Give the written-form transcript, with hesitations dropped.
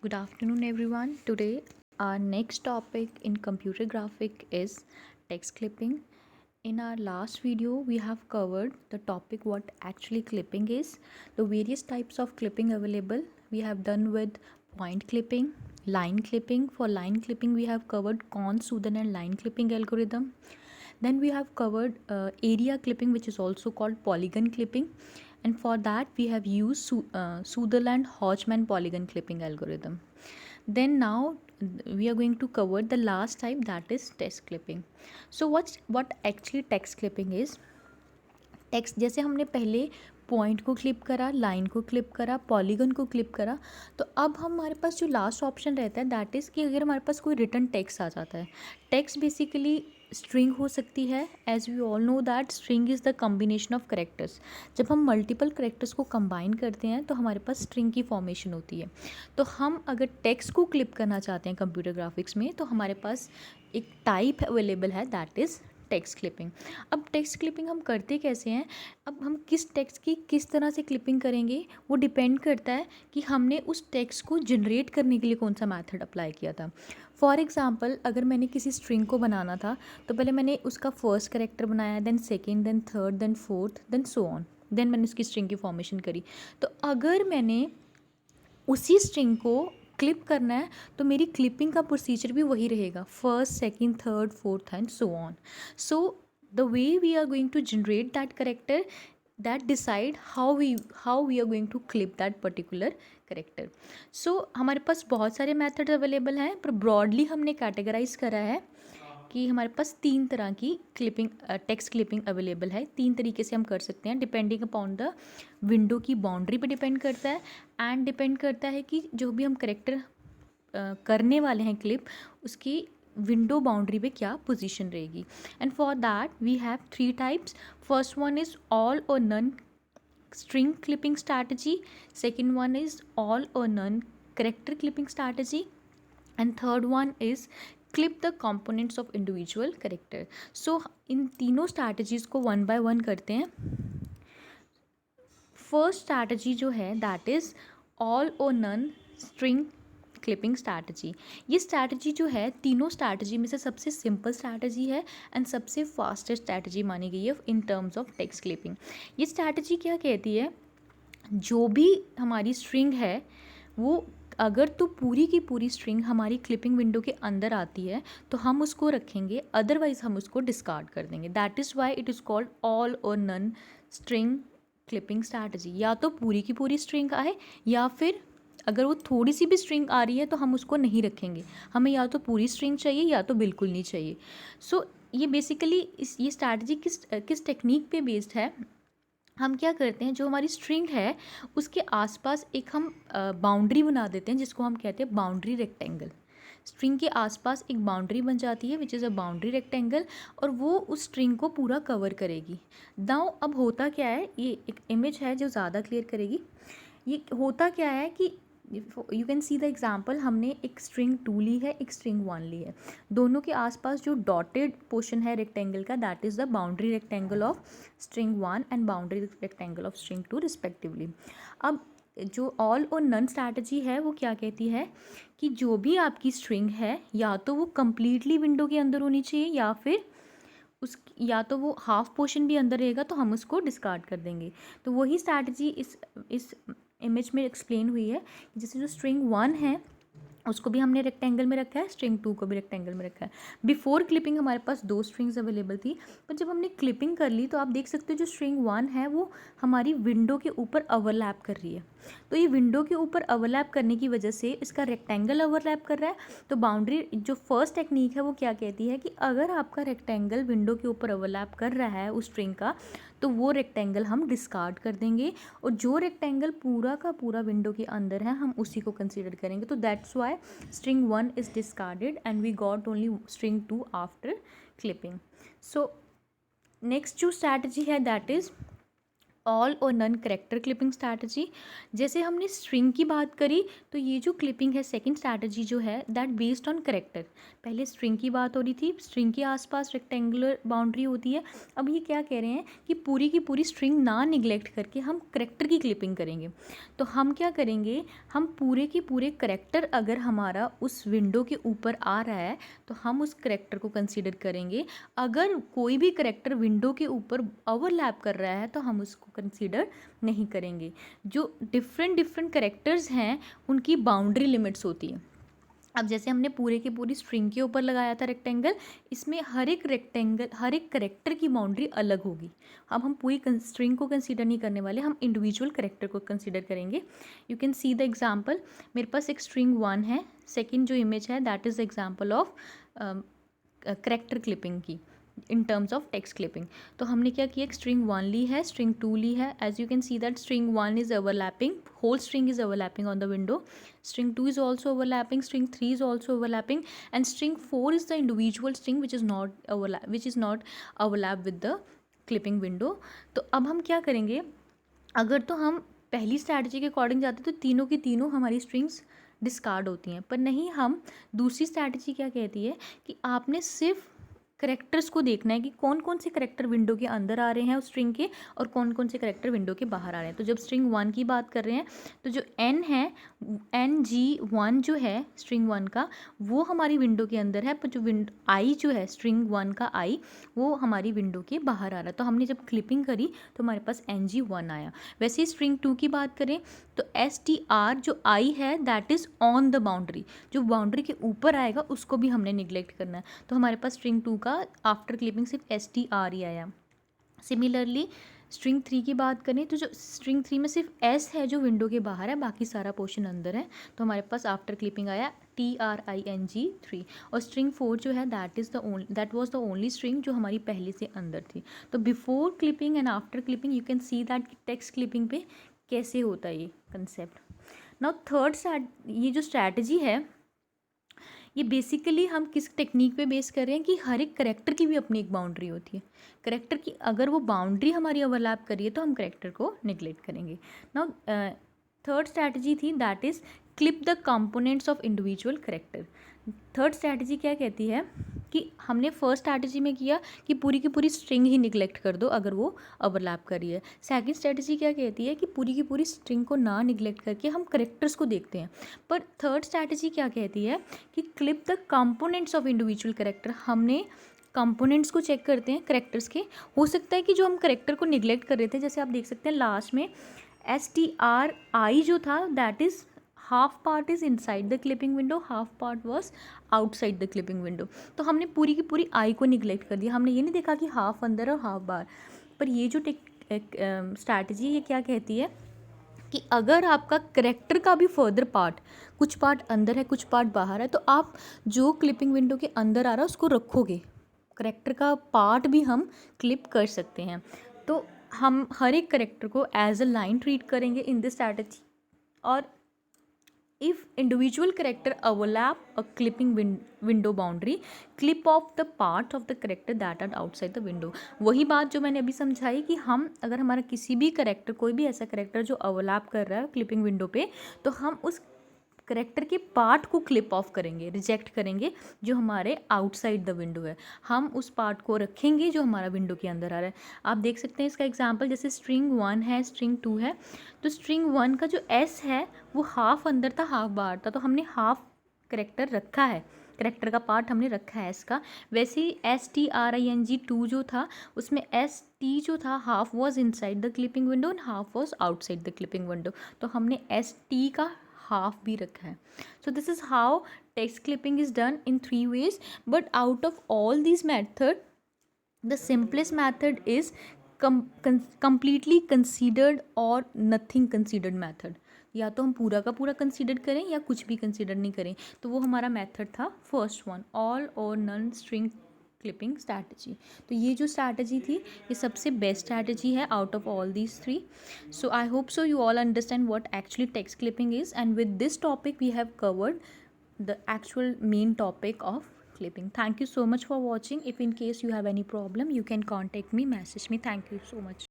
Good afternoon, everyone. Today, our next topic in computer graphic is text clipping. In our last video, we have covered the topic what actually clipping is, the various types of clipping available. We have done with point clipping, line clipping. For line clipping, we have covered Kohn, Sutherland and line clipping algorithm. Then we have covered area clipping, which is also called polygon clipping, and for that we have used Sutherland Hodgman polygon clipping algorithm. Then now we are going to cover the last type, that is text clipping. So what actually text clipping is? Text जैसे हमने पहले point को clip करा, line को clip करा, polygon को clip करा, तो अब हमारे पास जो लास्ट ऑप्शन रहता है दैट इज़ कि अगर हमारे पास कोई रिटर्न टेक्स्ट आ जाता है. टेक्स्ट बेसिकली स्ट्रिंग हो सकती है. As we all know that string is the combination of characters. जब हम मल्टीपल करेक्टर्स को कंबाइन करते हैं तो हमारे पास स्ट्रिंग की फॉर्मेशन होती है. तो हम अगर टेक्स्ट को क्लिप करना चाहते हैं कंप्यूटर ग्राफिक्स में तो हमारे पास एक टाइप अवेलेबल है दैट इज़ टेक्स्ट क्लिपिंग. अब टेक्स्ट क्लिपिंग हम करते कैसे हैं? अब हम किस टेक्स्ट की किस तरह से क्लिपिंग करेंगे वो डिपेंड करता है कि हमने उस टेक्स्ट को जनरेट करने के लिए कौन सा मेथड अप्लाई किया था. फॉर एग्जांपल, अगर मैंने किसी स्ट्रिंग को बनाना था तो पहले मैंने उसका फर्स्ट कैरेक्टर बनाया, then second, then third, then fourth, then so on, then मैंने उसकी स्ट्रिंग की फॉर्मेशन करी. तो अगर मैंने उसी स्ट्रिंग को क्लिप करना है तो मेरी क्लिपिंग का प्रोसीजर भी वही रहेगा, first, second, third, fourth and so on. So the way we are going to generate that character that decide how we are going to clip that particular character. So हमारे पास बहुत सारे method available हैं, पर broadly हमने categorise करा है कि हमारे पास 3 तरह की क्लिपिंग टेक्स्ट क्लिपिंग अवेलेबल है. 3 तरीके से हम कर सकते हैं डिपेंडिंग अपॉन द विंडो की बाउंड्री पे डिपेंड करता है एंड डिपेंड करता है कि जो भी हम करेक्टर करने वाले हैं क्लिप, उसकी विंडो बाउंड्री पे क्या पोजीशन रहेगी. And for that we have 3 types. First one is all और none string clipping strategy, second one is all or none character clipping strategy, and third one is clip the components of individual character. So इन तीनों strategies को one by one करते हैं. First strategy जो है that is all और none string clipping strategy. ये strategy जो है तीनों स्ट्रैटेजी में से सबसे सिंपल स्ट्रैटेजी है एंड सबसे फास्टेस्ट स्ट्रैटेजी मानी गई है इन टर्म्स ऑफ टेक्स्ट क्लिपिंग. ये स्ट्रैटेजी क्या कहती है? जो भी हमारी स्ट्रिंग है वो अगर तो पूरी की पूरी स्ट्रिंग हमारी क्लिपिंग विंडो के अंदर आती है तो हम उसको रखेंगे, अदरवाइज हम उसको डिस्कार्ड कर देंगे. That is why it is called all और नन स्ट्रिंग क्लिपिंग स्ट्रैटेजी. या तो पूरी की पूरी स्ट्रिंग आए या फिर अगर वो थोड़ी सी भी स्ट्रिंग आ रही है तो हम उसको नहीं रखेंगे. हमें या तो पूरी स्ट्रिंग चाहिए या तो बिल्कुल नहीं चाहिए. सो ये बेसिकली ये स्ट्रैटेजी किस टेक्निक पे बेस्ड है? हम क्या करते हैं, जो हमारी स्ट्रिंग है उसके आसपास एक हम बाउंड्री बना देते हैं जिसको हम कहते हैं बाउंड्री रेक्टेंगल. स्ट्रिंग के आसपास एक बाउंड्री बन जाती है which is a boundary rectangle, और वो उस स्ट्रिंग को पूरा कवर करेगी. नाउ अब होता क्या है, ये एक इमेज है जो ज़्यादा क्लियर करेगी. ये होता क्या है कि you can see the example. हमने एक स्ट्रिंग 2 ली है, एक स्ट्रिंग 1 ली है. दोनों के आसपास जो डॉटेड पोर्शन है रेक्टेंगल का that is the boundary rectangle of string 1 and boundary rectangle of string 2 respectively. अब जो ऑल और नन स्ट्रैटेजी है वो क्या कहती है कि जो भी आपकी स्ट्रिंग है या तो वो कम्प्लीटली विंडो के अंदर होनी चाहिए या फिर या तो वो हाफ पोर्शन भी अंदर रहेगा तो हम उसको डिस्कार्ड कर देंगे. तो वही स्ट्रैटेजी इस इमेज में एक्सप्लेन हुई है. जैसे जो स्ट्रिंग 1 है उसको भी हमने रेक्टेंगल में रखा है, स्ट्रिंग 2 को भी रेक्टेंगल में रखा है. बिफोर क्लिपिंग हमारे पास 2 स्ट्रिंग्स अवेलेबल थी, पर जब हमने क्लिपिंग कर ली तो आप देख सकते हो जो स्ट्रिंग 1 है वो हमारी विंडो के ऊपर ओवरलैप कर रही है. तो ये विंडो के ऊपर ओवरलैप करने की वजह से इसका रेक्टेंगल ओवरलैप कर रहा है. तो बाउंड्री जो फर्स्ट टेक्निक है वो क्या कहती है कि अगर आपका रेक्टेंगल विंडो के ऊपर ओवरलैप कर रहा है उस स्ट्रिंग का तो वो रेक्टेंगल हम डिस्कार्ड कर देंगे, और जो रेक्टेंगल पूरा का पूरा विंडो के अंदर है हम उसी को कंसीडर करेंगे. तो that's why string 1 is discarded and we got only string 2 after clipping. So next जो strategy है that is ऑल और नन करेक्टर क्लिपिंग स्ट्रैटेजी। जैसे हमने स्ट्रिंग की बात करी, तो ये जो क्लिपिंग है सेकंड स्ट्रैटेजी जो है दैट बेस्ड ऑन करेक्टर। पहले स्ट्रिंग की बात हो रही थी, स्ट्रिंग के आसपास रेक्टेंगुलर बाउंड्री होती है। अब ये क्या कह रहे हैं कि पूरी की पूरी स्ट्रिंग ना निगलेक्ट करके हम करेक्टर की क्लिपिंग करेंगे। तो हम क्या करेंगे, हम पूरे के पूरे करेक्टर अगर हमारा उस विंडो के ऊपर आ रहा है तो हम उस करेक्टर को कंसीडर करेंगे। अगर कोई भी करेक्टर विंडो के ऊपर ओवरलैप कर रहा है तो हम उसको कंसीडर नहीं करेंगे। जो डिफरेंट करेक्टर्स हैं उनकी बाउंड्री लिमिट्स होती है। अब जैसे हमने पूरे की पूरी स्ट्रिंग के ऊपर लगाया था रेक्टेंगल, इसमें हर एक रेक्टेंगल हर एक करेक्टर की बाउंड्री अलग होगी। अब हम पूरी स्ट्रिंग को कंसीडर नहीं करने वाले, हम इंडिविजुअल करेक्टर को कंसीडर करेंगे। You can see the example, मेरे पास एक स्ट्रिंग 1 है, सेकेंड जो इमेज है that is example of character clipping की in terms of text clipping. तो हमने क्या किया, एक स्ट्रिंग 1 ली है, स्ट्रिंग 2 ली है। As you can see that string 1 is overlapping, whole string is overlapping on the window, string 2 is also overlapping, string 3 is also overlapping, and string 4 is the individual string which is not overlap with the clipping window। तो अब हम क्या करेंगे, अगर तो हम पहली strategy के अकॉर्डिंग जाते तो तीनों की तीनों हमारी स्ट्रिंग्स डिस्कार्ड होती हैं, पर नहीं, हम दूसरी स्ट्रैटेजी क्या कहती है कि आपने सिर्फ करेक्टर्स को देखना है कि कौन कौन से करेक्टर विंडो के अंदर आ रहे हैं उस स्ट्रिंग के और कौन कौन से करेक्टर विंडो के बाहर आ रहे हैं। तो जब स्ट्रिंग 1 की बात कर रहे हैं तो जो n है, NG1 जो है स्ट्रिंग 1 का, वो हमारी विंडो के अंदर है, पर जो i जो है स्ट्रिंग 1 का i, वो हमारी विंडो के बाहर आ रहा है। तो हमने जब क्लिपिंग करी तो हमारे पास NG1 आया। वैसे ही स्ट्रिंग 2 की बात करें तो STR जो i है that is on the boundary, जो बाउंड्री के ऊपर आएगा उसको भी हमने निगलेक्ट करना है। तो हमारे पास स्ट्रिंग 2 का आफ्टर क्लिपिंग सिर्फ STR ही आया। सिमिलरली स्ट्रिंग 3 की बात करें तो जो स्ट्रिंग 3 में सिर्फ S है जो विंडो के बाहर है, बाकी सारा पोर्शन अंदर है, तो हमारे पास आफ्टर क्लिपिंग आया TRING3। और स्ट्रिंग 4 जो है that was the only string जो हमारी पहले से अंदर थी। तो before clipping and after clipping you can see that text clipping पे कैसे होता है ये कंसेप्ट। नाउ थर्ड, ये जो स्ट्रैटेजी है ये बेसिकली हम किस टेक्निक पे बेस कर रहे हैं कि हर एक करेक्टर की भी अपनी एक बाउंड्री होती है। करेक्टर की अगर वो बाउंड्री हमारी ओवरलैप करिए तो हम करेक्टर को निगलेक्ट करेंगे। नाउ थर्ड स्ट्रैटेजी थी that is clip the components of individual character. Third strategy क्या कहती है कि हमने फर्स्ट स्ट्रैटेजी में किया कि पूरी की पूरी स्ट्रिंग ही निगलेक्ट कर दो अगर वो ओवरलैप कर रही है। सेकंड स्ट्रैटेजी क्या कहती है कि पूरी की पूरी स्ट्रिंग को ना निगलेक्ट करके हम करेक्टर्स को देखते हैं। पर थर्ड स्ट्रैटेजी क्या कहती है कि clip the components of individual character, हमने कंपोनेंट्स को चेक करते हैं करेक्टर्स के। हो सकता है कि जो हम करेक्टर को निगलेक्ट कर रहे थे, जैसे आप देख सकते हैं लास्ट में STRI जो था that is half part is inside the clipping window, half part was outside the clipping window. तो हमने पूरी की पूरी आई को निगलेक्ट कर दिया, हमने ये नहीं देखा कि हाफ अंदर और हाफ बाहर। पर ये जो स्ट्रैटेजी ये क्या कहती है कि अगर आपका करेक्टर का भी फर्दर पार्ट, कुछ पार्ट अंदर है कुछ पार्ट बाहर है, तो आप जो क्लिपिंग विंडो के अंदर आ रहा है उसको रखोगे, करेक्टर का पार्ट भी हम क्लिप कर सकते हैं। तो हम हर एक करेक्टर को एज अ लाइन ट्रीट करेंगे इन दिस स्ट्रैटेजी। और if individual character overlap a clipping window boundary, clip off the part of the character that are outside the window। वही बात जो मैंने अभी समझाई कि हम अगर हमारा किसी भी करेक्टर, कोई भी ऐसा करेक्टर जो ओवरलैप कर रहा है क्लिपिंग विंडो पे, तो हम उस करेक्टर के पार्ट को क्लिप ऑफ करेंगे, रिजेक्ट करेंगे जो हमारे आउटसाइड द विंडो है, हम उस पार्ट को रखेंगे जो हमारा विंडो के अंदर आ रहा है। आप देख सकते हैं इसका एग्जांपल, जैसे स्ट्रिंग 1 है स्ट्रिंग 2 है, तो स्ट्रिंग 1 का जो S है वो हाफ अंदर था हाफ बाहर था, तो हमने हाफ करेक्टर रखा है, करेक्टर का पार्ट हमने रखा है इसका। वैसे ही STRING2 जो था उसमें ST जो था half was inside the clipping window and half was outside the clipping window, तो हमने ST का हाफ भी रखा है। So this is how text clipping is done in 3 ways, but out of all this method the simplest method is completely considered और nothing considered method. या तो हम पूरा का पूरा कंसीडर करें या कुछ भी कंसीडर नहीं करें, तो वो हमारा मेथड था फर्स्ट वन, ऑल और नन स्ट्रिंग क्लिपिंग स्ट्रैटेजी। तो ये जो स्ट्रैटेजी थी ये सबसे बेस्ट स्ट्रैटेजी है out of all these 3। So I hope so you all understand what actually text clipping is, and with this topic we have covered the actual main topic of clipping. Thank you so much for watching. If in case you have any problem you can contact me, message me. Thank you so much.